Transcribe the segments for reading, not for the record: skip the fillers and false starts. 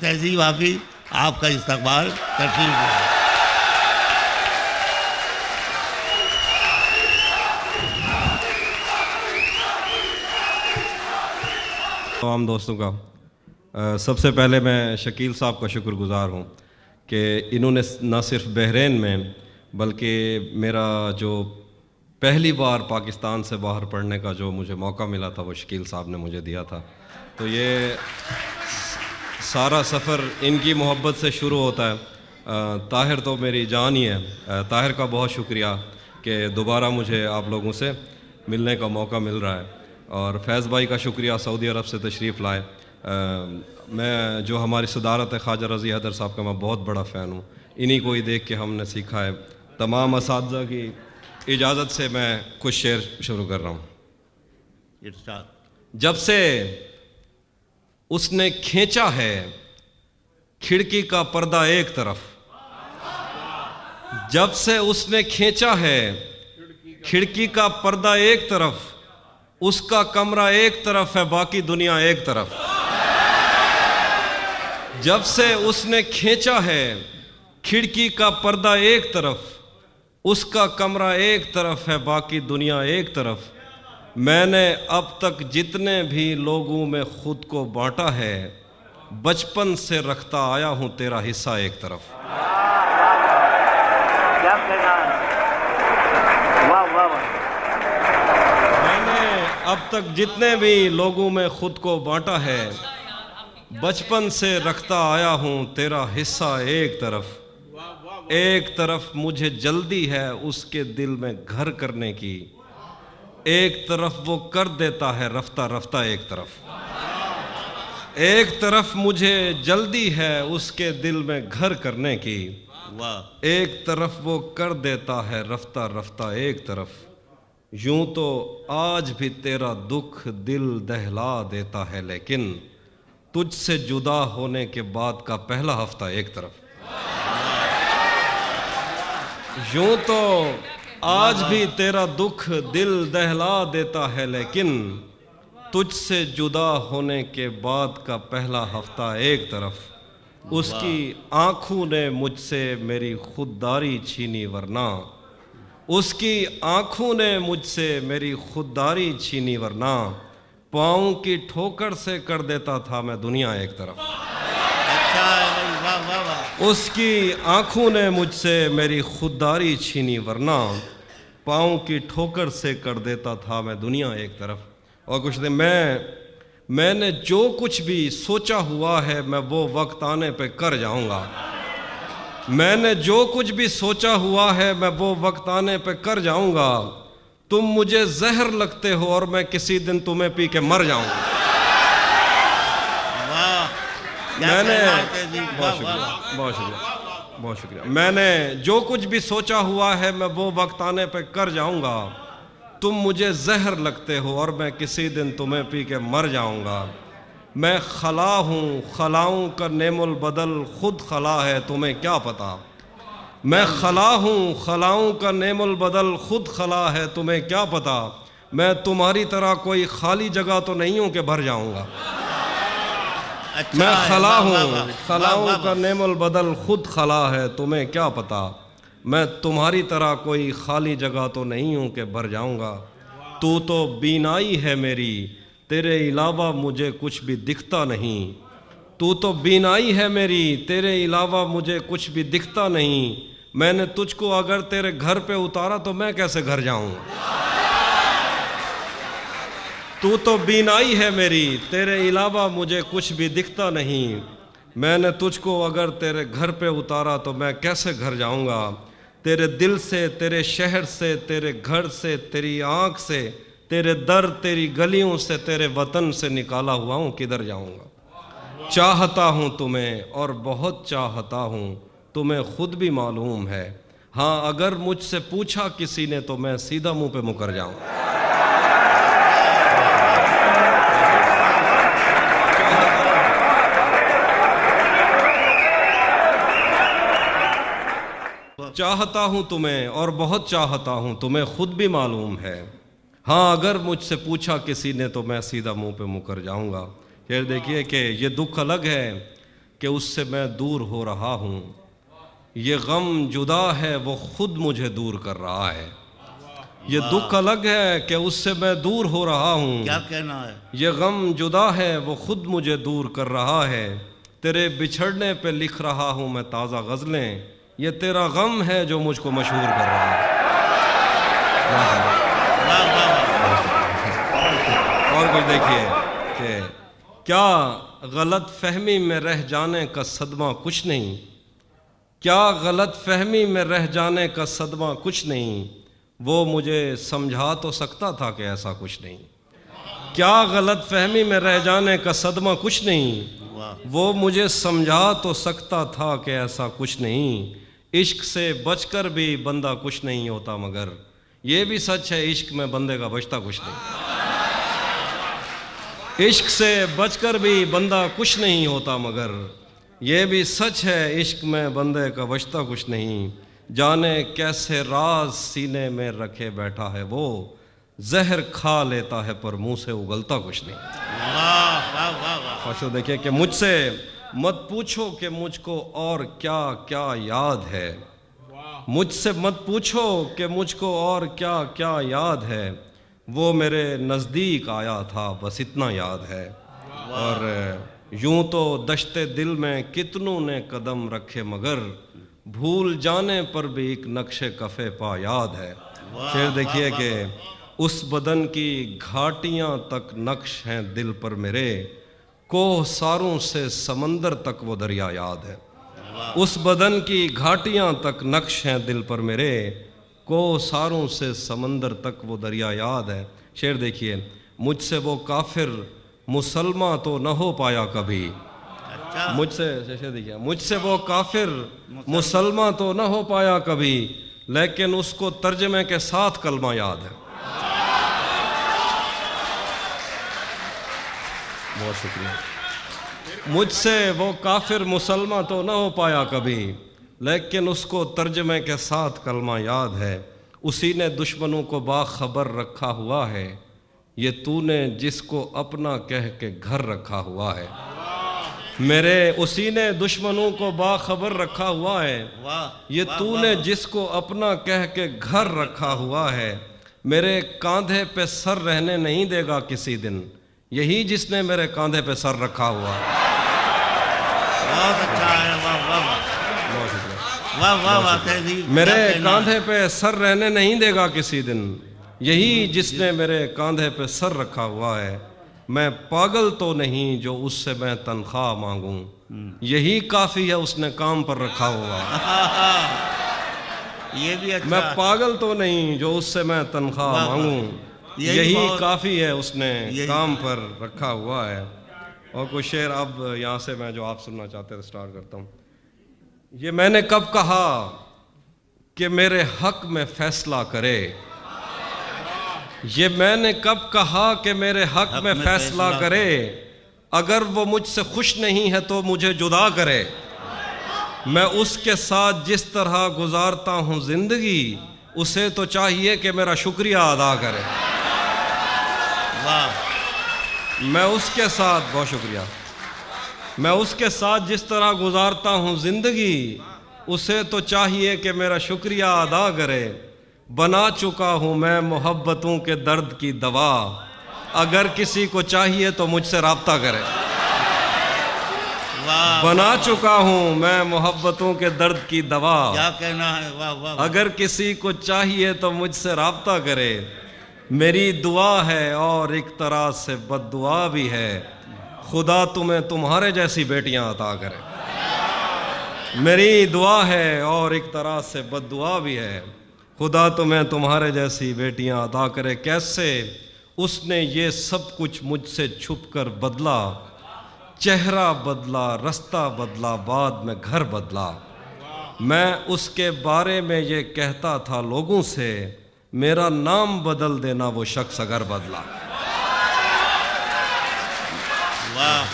تہذیب حافظ آپ کا استقبال تشریف لائے۔ تمام دوستوں کا سب سے پہلے میں شکیل صاحب کا شکر گزار ہوں کہ انہوں نے نہ صرف بحرین میں بلکہ میرا جو پہلی بار پاکستان سے باہر پڑھنے کا جو مجھے موقع ملا تھا وہ شکیل صاحب نے مجھے دیا تھا۔ تو یہ سارا سفر ان کی محبت سے شروع ہوتا ہے۔ طاہر تو میری جان ہی ہے، طاہر کا بہت شکریہ کہ دوبارہ مجھے آپ لوگوں سے ملنے کا موقع مل رہا ہے، اور فیض بھائی کا شکریہ سعودی عرب سے تشریف لائے۔ میں جو ہماری صدارت ہے خواجہ رضی حیدر صاحب کا میں بہت بڑا فین ہوں، انہی کو ہی دیکھ کے ہم نے سیکھا ہے۔ تمام اساتذہ کی اجازت سے میں کچھ شعر شروع کر رہا ہوں۔ جب سے اس نے کھینچا ہے کھڑکی کا پردہ ایک طرف، جب سے اس نے کھینچا ہے کھڑکی کا پردہ ایک طرف، اس کا کمرہ ایک طرف ہے باقی دنیا ایک طرف۔ جب سے اس نے کھینچا ہے کھڑکی کا پردہ ایک طرف، اس کا کمرہ ایک طرف ہے باقی دنیا ایک طرف۔ میں نے اب تک جتنے بھی لوگوں میں خود کو بانٹا ہے، بچپن سے رکھتا آیا ہوں تیرا حصہ ایک طرف۔ میں نے اب تک جتنے بھی لوگوں میں خود کو بانٹا ہے، بچپن سے رکھتا آیا ہوں تیرا حصہ ایک طرف۔ ایک طرف مجھے جلدی ہے اس کے دل میں گھر کرنے کی، ایک طرف وہ کر دیتا ہے رفتہ رفتہ ایک طرف۔ ایک طرف مجھے جلدی ہے اس کے دل میں گھر کرنے کی، ایک طرف وہ کر دیتا ہے رفتہ رفتہ ایک طرف۔ یوں تو آج بھی تیرا دکھ دل دہلا دیتا ہے، لیکن تجھ سے جدا ہونے کے بعد کا پہلا ہفتہ ایک طرف۔ یوں تو آج بھی تیرا دکھ دل دہلا دیتا ہے، لیکن تجھ سے جدا ہونے کے بعد کا پہلا ہفتہ ایک طرف۔ اس کی آنکھوں نے مجھ سے میری خودداری چھینی، ورنہ اس کی آنکھوں نے مجھ سے میری خودداری چھینی، ورنہ پاؤں کی ٹھوکر سے کر دیتا تھا میں دنیا ایک طرف۔ اس کی آنکھوں نے مجھ سے میری خودداری چھینی، ورنہ پاؤں کی ٹھوکر سے کر دیتا تھا میں دنیا ایک طرف۔ اور کچھ دن میں نے جو کچھ بھی سوچا ہوا ہے میں وہ وقت آنے پہ کر جاؤں گا۔ میں نے جو کچھ بھی سوچا ہوا ہے میں وہ وقت آنے پہ کر جاؤں گا۔ تم مجھے زہر لگتے ہو اور میں کسی دن تمہیں پی کے مر جاؤں گا۔ بہت شکریہ۔ میں نے جو کچھ بھی سوچا ہوا ہے میں وہ وقت آنے پہ کر جاؤں گا۔ تم مجھے زہر لگتے ہو اور میں کسی دن تمہیں پی کے مر جاؤں گا۔ میں خلا ہوں، خلاؤں کا نعم البدل خود خلا ہے، تمہیں کیا پتا۔ میں خلا ہوں، خلاؤں کا نعم البدل خود خلا ہے، تمہیں کیا پتا۔ میں تمہاری طرح کوئی خالی جگہ تو نہیں ہوں کہ بھر جاؤں گا۔ میں خلا ہوں، خلاؤں کا نعم البدل خود خلا ہے، تمہیں کیا پتا۔ میں تمہاری طرح کوئی خالی جگہ تو نہیں ہوں کہ بھر جاؤں گا۔ تو بینائی ہے میری، تیرے علاوہ مجھے کچھ بھی دکھتا نہیں۔ تو بینائی ہے میری، تیرے علاوہ مجھے کچھ بھی دکھتا نہیں۔ میں نے تجھ کو اگر تیرے گھر پہ اتارا تو میں کیسے گھر جاؤں گا۔ تو بینائی ہے میری، تیرے علاوہ مجھے کچھ بھی دکھتا نہیں۔ میں نے تجھ کو اگر تیرے گھر پہ اتارا تو میں کیسے گھر جاؤں گا۔ تیرے دل سے، تیرے شہر سے، تیرے گھر سے، تیری آنکھ سے، تیرے در، تیری گلیوں سے، تیرے وطن سے نکالا ہوا ہوں، کدھر جاؤں گا۔ چاہتا ہوں تمہیں اور بہت چاہتا ہوں، تمہیں خود بھی معلوم ہے۔ ہاں اگر مجھ سے پوچھا کسی نے تو میں سیدھا منہ پہ مکر جاؤں۔ چاہتا ہوں تمہیں اور بہت چاہتا ہوں، تمہیں خود بھی معلوم ہے۔ ہاں اگر مجھ سے پوچھا کسی نے تو میں سیدھا منہ پہ مکر جاؤں گا۔ پھر دیکھیے کہ یہ دکھ الگ ہے، کہ اس سے میں دور ہو رہا ہوں، یہ غم جدا ہے وہ خود مجھے دور کر رہا ہے، یہ دکھ الگ ہے کہ اس سے میں دور ہو رہا ہوں، کیا کہنا ہے؟ یہ غم جدا ہے وہ خود مجھے دور کر رہا ہے، تیرے بچھڑنے پہ لکھ رہا ہوں میں تازہ غزلیں، یہ تیرا غم ہے جو مجھ کو مشہور کر رہا ہے۔ واہ واہ اور کچھ دیکھیے کہ کیا غلط فہمی میں رہ جانے کا صدمہ کچھ نہیں، کیا غلط فہمی میں رہ جانے کا صدمہ کچھ نہیں، وہ مجھے سمجھا تو سکتا تھا کہ ایسا کچھ نہیں، کیا غلط فہمی میں رہ جانے کا صدمہ کچھ نہیں، وہ مجھے سمجھا تو سکتا تھا کہ ایسا کچھ نہیں، عشق سے بچ کر بھی بندہ کچھ نہیں ہوتا، مگر یہ بھی سچ ہے عشق میں بندے کا بچتا کچھ نہیں، عشق سے بچ کر بھی بندہ کچھ نہیں ہوتا، مگر یہ بھی سچ ہے عشق میں بندے کا بچتا کچھ نہیں، جانے کیسے راز سینے میں رکھے بیٹھا ہے وہ، زہر کھا لیتا ہے پر منہ سے اگلتا کچھ نہیں۔ واہ واہ واہ واہ خوشو دیکھیں کہ مجھ سے مت پوچھو کہ مجھ کو اور کیا کیا یاد ہے، مجھ سے مت پوچھو کہ مجھ کو اور کیا کیا یاد ہے، وہ میرے نزدیک آیا تھا بس اتنا یاد ہے، اور یوں تو دشت دل میں کتنوں نے قدم رکھے مگر بھول جانے پر بھی ایک نقش کفے پا یاد ہے۔ شعر دیکھیے کہ اس بدن کی گھاٹیاں تک نقش ہیں دل پر میرے، کوہ ساروں سے سمندر تک وہ دریا یاد ہے، اس بدن کی گھاٹیاں تک نقش ہیں دل پر میرے، کوہ ساروں سے سمندر تک وہ دریا یاد ہے۔ شعر دیکھیے، مجھ سے وہ کافر مسلمان تو نہ ہو پایا کبھی، مجھ سے شعر دیکھیے، مجھ سے وہ کافر مسلمان تو نہ ہو پایا کبھی، لیکن اس کو ترجمے کے ساتھ کلمہ یاد ہے۔ بہت شکریہ۔ مجھ سے وہ کافر مسلمان تو نہ ہو پایا کبھی، لیکن اس کو ترجمے کے ساتھ کلمہ یاد ہے، اسی نے دشمنوں کو باخبر رکھا ہوا ہے، یہ تو نے جس کو اپنا کہہ کے گھر رکھا ہوا ہے، میرے اسی نے دشمنوں کو باخبر رکھا ہوا ہے، یہ تو نے جس کو اپنا کہہ کے گھر رکھا ہوا ہے، میرے کاندھے پہ سر رہنے نہیں دے گا کسی دن، یہی جس نے میرے کاندھے پہ سر رکھا ہوا ہے۔ بہت اچھا ہے، واہ واہ بہت شکریہ۔ واہ واہ واہ تہذیب، میرے کیا کہنا ہے؟ کاندھے پہ سر رہنے نہیں دے گا کسی دن، یہی جس نے میرے کاندھے پہ سر رکھا ہوا ہے، میں پاگل تو نہیں جو اس سے میں تنخواہ مانگوں، یہی کافی ہے اس نے کام پر رکھا ہوا ہے، یہ بھی میں اچھا، پاگل تو نہیں جو اس سے میں تنخواہ واہ واہ، مانگوں، یہی یہی بہت- کافی ہے اس نے یہی کام پر رکھا ہوا ہے۔ اور کچھ شعر اب یہاں سے میں جو آپ سننا چاہتے ہیں سٹارٹ کرتا ہوں۔ یہ میں نے کب کہا کہ میرے حق میں فیصلہ کرے، یہ میں نے کب کہا کہ میرے حق میں فیصلہ کرے، اگر وہ مجھ سے خوش نہیں ہے تو مجھے جدا کرے، میں اس کے ساتھ جس طرح گزارتا ہوں زندگی، اسے تو چاہیے کہ میرا شکریہ ادا کرے، واہ میں اس کے ساتھ، بہت شکریہ، میں اس کے ساتھ جس طرح گزارتا ہوں زندگی، اسے تو چاہیے کہ میرا شکریہ ادا کرے، بنا چکا ہوں میں محبتوں کے درد کی دوا، اگر کسی کو چاہیے تو مجھ سے رابطہ کرے، واہ، بنا چکا ہوں میں محبتوں کے درد کی دوا، کیا کہنا ہے، واہ واہ، اگر کسی کو چاہیے تو مجھ سے رابطہ کرے، میری دعا ہے اور ایک طرح سے بد دعا بھی ہے، خدا تمہیں تمہارے جیسی بیٹیاں عطا کرے، میری دعا ہے اور ایک طرح سے بد دعا بھی ہے، خدا تمہیں تمہارے جیسی بیٹیاں عطا کرے، کیسے اس نے یہ سب کچھ مجھ سے چھپ کر بدلا، چہرہ بدلا، رستہ بدلا، بعد میں گھر بدلا، میں اس کے بارے میں یہ کہتا تھا لوگوں سے، میرا نام بدل دینا وہ شخص اگر بدلا، واہ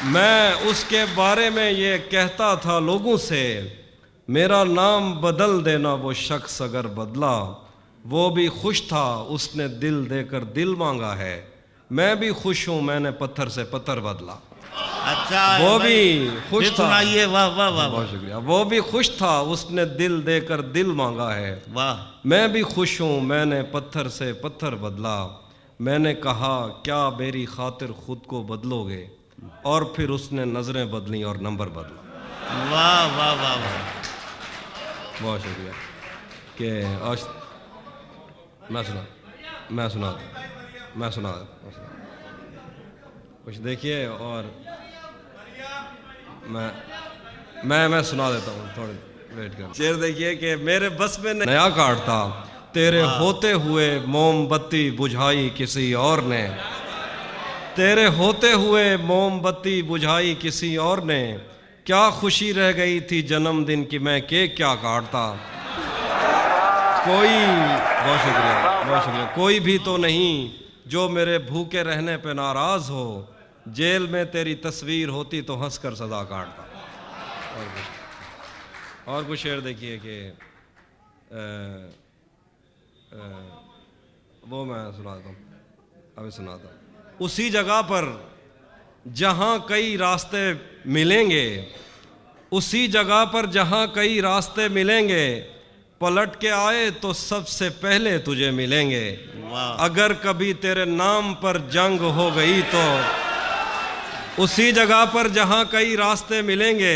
میں اس کے بارے میں یہ کہتا تھا لوگوں سے، میرا نام بدل دینا وہ شخص اگر بدلا، وہ بھی خوش تھا اس نے دل دے کر دل مانگا ہے، میں بھی خوش ہوں میں نے پتھر سے پتھر بدلا، اچھا ہے وہ بھائی، بھی خوش پھر تھا. سنائیے. واہ واہ واہ بہت شکریہ. وہ بھی خوش تھا، اس نے دل دے کر دل مانگا ہے. واہ. میں بھی خوش ہوں، میں نے پتھر سے پتھر بدلا. میں نے کہا کیا میری خاطر خود کو بدلو گے، اور پھر اس نے نظریں بدلیں اور نمبر بدلا. واہ واہ واہ واہ. بہت شکریہ. کہ میں سنا کچھ دیکھیے، اور میں سنا دیتا ہوں، تھوڑی ویٹ کر. شعر دیکھیے کہ میرے بس میں نیا کارڈ تھا، تیرے ہوتے ہوئے موم بتی بجھائی کسی اور نے. تیرے ہوتے ہوئے موم بتی بجھائی کسی اور نے. کیا خوشی رہ گئی تھی جنم دن کی، میں کیک کیا کاٹتا. بہت شکریہ. کوئی بھی تو نہیں جو میرے بھوکے رہنے پہ ناراض ہو. جیل میں تیری تصویر ہوتی تو ہنس کر سزا کاٹتا. اور کچھ شعر دیکھیے کہ وہ میں سناتا ہوں. اسی جگہ پر جہاں کئی راستے ملیں گے، اسی جگہ پر جہاں کئی راستے ملیں گے، پلٹ کے آئے تو سب سے پہلے تجھے ملیں گے. اگر کبھی تیرے نام پر جنگ ہو گئی تو اسی جگہ پر جہاں کئی راستے ملیں گے،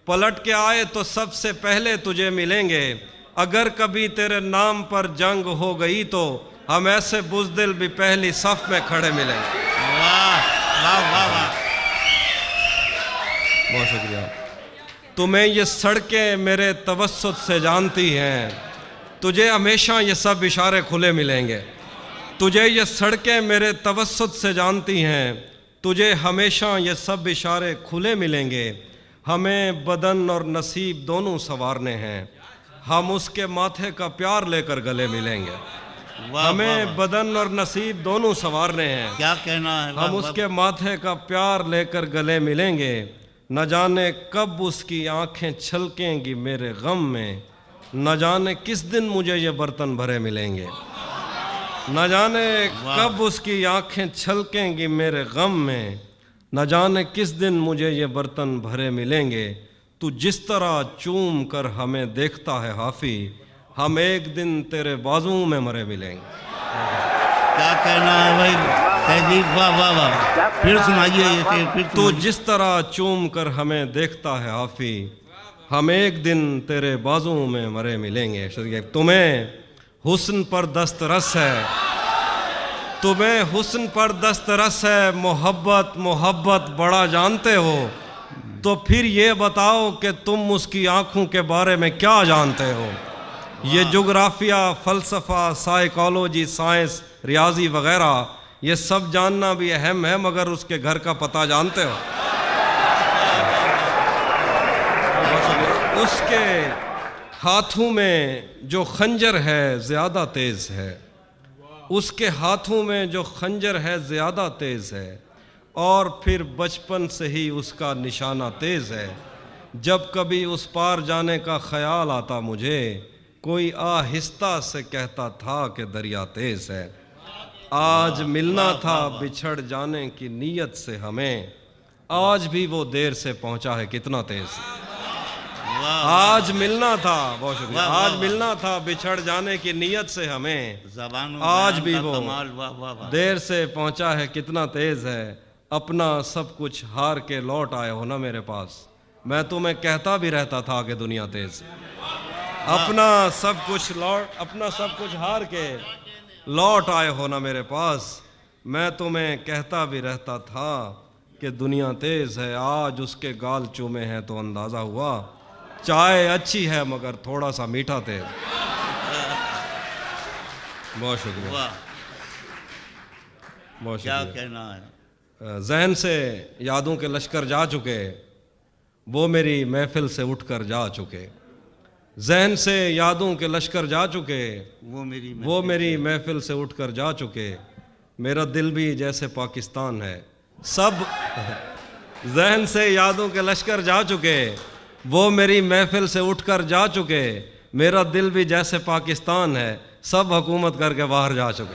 پلٹ کے آئے تو سب سے پہلے تجھے ملیں گے. اگر کبھی تیرے نام پر جنگ ہو گئی تو ہم ایسے بزدل بھی پہلی صف میں کھڑے ملیں گے. واہ واہ واہ واہ. بہت شکریہ. تمہیں یہ سڑکیں میرے توسط سے جانتی ہیں، تجھے ہمیشہ یہ سب اشارے کھلے ملیں گے. تجھے یہ سڑکیں میرے توسط سے جانتی ہیں، تجھے ہمیشہ یہ سب اشارے کھلے ملیں گے. ہمیں بدن اور نصیب دونوں سنوارنے ہیں، ہم اس کے ماتھے کا پیار لے کر گلے ملیں گے. ہمیں بدن اور نصیب دونوں سنوارنے ہیں، کیا کہنا ہے. ہم اس کے ماتھے کا پیار لے کر گلے ملیں گے. نہ جانے کب اس کی آنکھیں چھلکیں گی میرے غم میں، نہ جانے کس دن مجھے یہ برتن بھرے ملیں گے. نہ جانے کب اس کی آنکھیں چھلکیں گی میرے غم میں، نہ جانے کس دن مجھے یہ برتن بھرے ملیں گے. تو جس طرح چوم کر ہمیں دیکھتا ہے حافی، ہم ایک دن تیرے بازوں میں مرے ملیں گے. کیا کہنا ہے بھائی تہذیب. واہ واہ واہ. پھر سنائیے یہ شعر. پھر تو جس طرح چوم کر ہمیں دیکھتا ہے حافی، ہم ایک دن تیرے بازوں میں مرے ملیں گے. تمہیں حسن پر دسترس ہے، تمہیں حسن پر دسترس ہے، محبت بڑا جانتے ہو. تو پھر یہ بتاؤ کہ تم اس کی آنکھوں کے بارے میں کیا جانتے ہو. یہ جغرافیہ، فلسفہ، سائیکالوجی، سائنس، ریاضی وغیرہ، یہ سب جاننا بھی اہم ہے، مگر اس کے گھر کا پتہ جانتے ہو. اس کے ہاتھوں میں جو خنجر ہے زیادہ تیز ہے، اس کے ہاتھوں میں جو خنجر ہے زیادہ تیز ہے، اور پھر بچپن سے ہی اس کا نشانہ تیز ہے. جب کبھی اس پار جانے کا خیال آتا مجھے، کوئی آہستہ سے کہتا تھا کہ دریا تیز ہے. آج ملنا تھا بچھڑ جانے کی نیت سے ہمیں، آج بھی وہ دیر سے پہنچا ہے کتنا تیز. آج ملنا تھا، بہت شکریہ، آج ملنا تھا بچھڑ جانے کی نیت سے ہمیں، آج بھی وہ دیر سے پہنچا ہے کتنا تیز ہے. اپنا سب کچھ ہار کے لوٹ آئے ہو نا میرے پاس، میں تمہیں کہتا بھی رہتا تھا کہ دنیا تیز. اپنا سب کچھ ہار کے لوٹ آئے ہو نا میرے پاس، میں تمہیں کہتا بھی رہتا تھا کہ دنیا تیز ہے. آج اس کے گال چومے ہیں تو اندازہ ہوا، چائے اچھی ہے مگر تھوڑا سا میٹھا تیز. بہت شکریہ، بہت کیا شکریہ. کہنا ہے. ذہن سے یادوں کے لشکر جا چکے، وہ میری محفل سے اٹھ کر جا چکے. ذہن سے یادوں کے لشکر جا چکے، وہ میری محفل سے اٹھ کر جا چکے. میرا دل بھی جیسے پاکستان ہے، سب ذہن سے یادوں کے لشکر جا چکے، وہ میری محفل سے اٹھ کر جا چکے. میرا دل بھی جیسے پاکستان ہے، سب حکومت کر کے باہر جا چکے.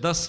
10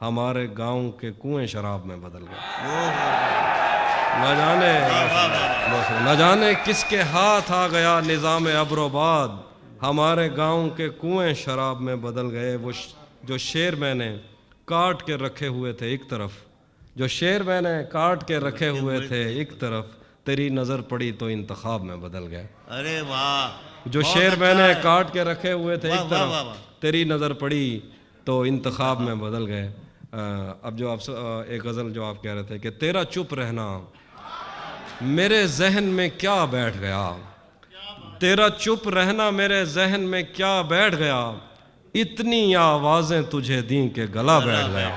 ہمارے گاؤں کے کنویں شراب میں بدل گئے. نہ جانے کس کے ہاتھ آ گیا نظام ابر و باد, ہمارے گاؤں کے کنویں شراب میں بدل گئے. وہ جو شیر میں نے کاٹ کے رکھے ہوئے تھے ایک طرف, جو شیر میں نے کاٹ کے رکھے ہوئے تھے ایک طرف, تیری نظر پڑی تو انتخاب میں بدل گئے. ارے واہ, جو شیر میں نے کاٹ کے رکھے ہوئے تھے ایک طرف, تیری نظر پڑی تو انتخاب میں بدل گئے. اب جو آپ ایک غزل جو آپ کہہ رہے تھے کہ تیرا چپ رہنا میرے ذہن میں کیا بیٹھ گیا, تیرا چپ رہنا میرے ذہن میں کیا بیٹھ گیا, اتنی آوازیں تجھے دیں کہ گلا بیٹھ گیا.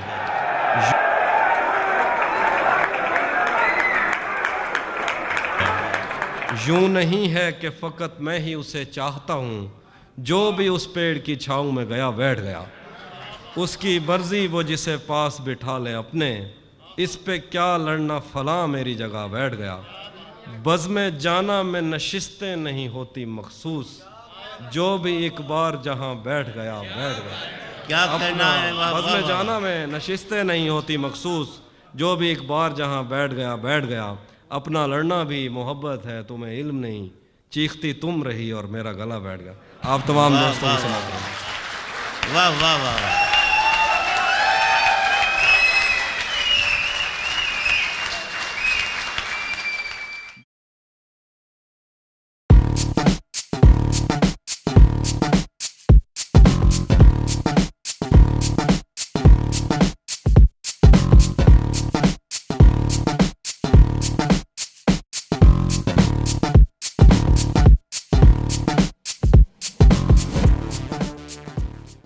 یوں نہیں ہے کہ فقط میں ہی اسے چاہتا ہوں, جو بھی اس پیڑ کی چھاؤں میں گیا بیٹھ گیا. اس کی مرضی وہ جسے پاس بٹھا لے اپنے, اس پہ کیا لڑنا فلاں میری جگہ بیٹھ گیا. بزم جانا میں نشستیں نہیں ہوتی مخصوص, جو بھی ایک بار جہاں بیٹھ گیا بیٹھ گیا. کیا کرنا ہے, بزم جانا میں نشستیں نہیں ہوتی مخصوص, جو بھی ایک بار جہاں بیٹھ گیا بیٹھ گیا. اپنا لڑنا بھی محبت ہے تمہیں علم نہیں, چیختی تم رہی اور میرا گلا بیٹھ گیا. آپ تمام دوستوں کو سناتے ہیں. واہ واہ واہ.